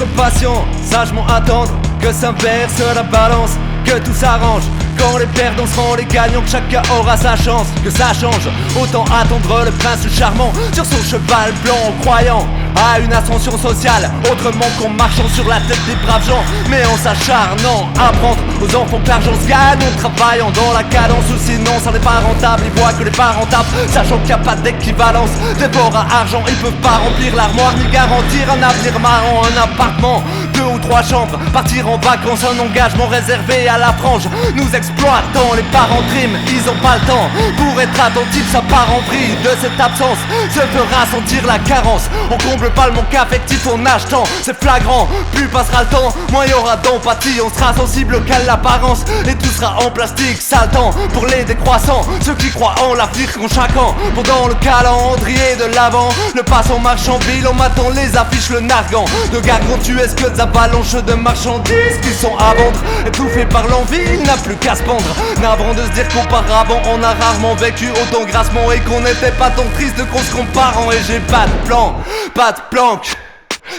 Être patient, sagement attendre que s'inverse la balance, que tout s'arrange. Quand les perdants seront les gagnants, que chacun aura sa chance. Que ça change, autant attendre le prince charmant sur son cheval blanc en croyant à une ascension sociale, autrement qu'en marchant sur la tête des braves gens, mais en s'acharnant à apprendre aux enfants que l'argent se gagne en travaillant dans la cadence, ou sinon ça n'est pas rentable. Ils voient que les parents tapent, sachant qu'il n'y a pas d'équivalence. Des porcs à argent, ils peuvent pas remplir l'armoire ni garantir un avenir marrant. Un appartement, 2 ou 3 chambres, partir en vacances, un engagement réservé à la frange. Nous exploitons les parents dream, ils ont pas le temps pour être attentifs, ça part en vrille. De cette absence se fera sentir la carence. On comble pas le manque affectif en achetant, c'est flagrant. Plus passera le temps, moins y aura d'empathie. On sera sensible qu'à l'apparence et tout sera en plastique. Sale temps pour les décroissants, ceux qui croient en l'avenir qu'en chacun. Pendant le calendrier de l'avant, le passant marche en ville, on m'attend les affiches, le narguant de gargantuesques avalanches de marchandises qui sont à vendre. Étouffé par l'envie, il n'a plus qu'à se pendre. Navrant de se dire qu'auparavant on a rarement vécu autant grassement et qu'on n'était pas tant triste qu'on se comparant. Et j'ai pas de plan, pas de planque.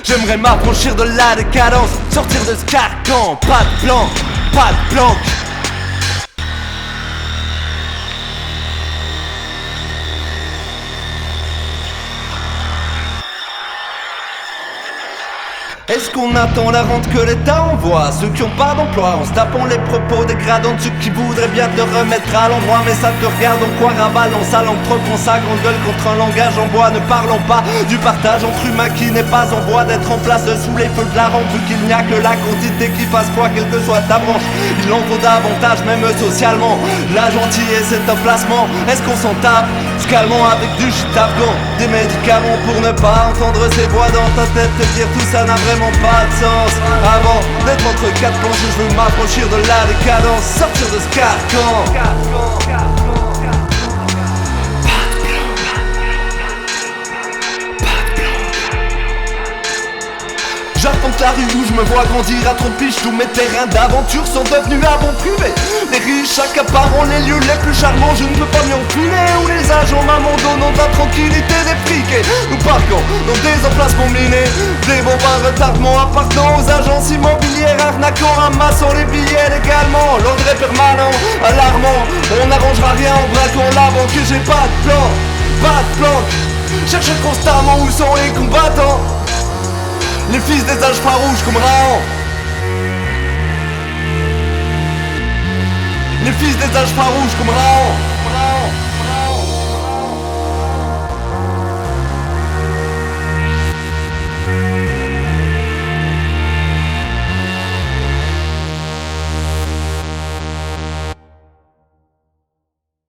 J'aimerais m'affranchir de la décadence, sortir de ce carcan. Pas de plan, pas de planque. Est-ce qu'on attend la rente que l'État envoie ceux qui ont pas d'emploi en se tapant les propos dégradants de ceux qui voudraient bien te remettre à l'endroit? Mais ça te regarde en quoi rabat dans sa langue trop prend sa grande gueule contre un langage en bois. Ne parlons pas du partage entre humains qui n'est pas en voie d'être en place sous les feux de la rampe, vu qu'il n'y a que la quantité qui fasse foi, quelle que soit ta branche. Il en faut davantage même socialement. La gentillesse est un placement. Est-ce qu'on s'en tape? Calmons avec du shit afghan, des médicaments pour ne pas entendre ces voix dans ta tête te dire tout ça n'a vraiment pas de sens. Avant d'être entre quatre planches, je veux m'affranchir de la décadence, sortir de ce carcan. J'arpente la rue où je me vois grandir à trop de piches. Tous mes terrains d'aventure sont devenus à bon privé. Les riches accaparant les lieux les plus charmants. Je ne peux pas m'y enfiler. Où les agents maman donnant de la tranquillité des friqués. Nous parquons dans des emplacements minés, des bombes retardement appartenant aux agences immobilières, arnaquant, ramassant les billets légalement. L'ordre est permanent, alarmant. On n'arrangera rien en braquant la banque. J'ai pas de plan, pas de plan. Cherche constamment où sont les combattants. Les fils des âges farouches comme Raon. Les fils des âges farouches comme Raon.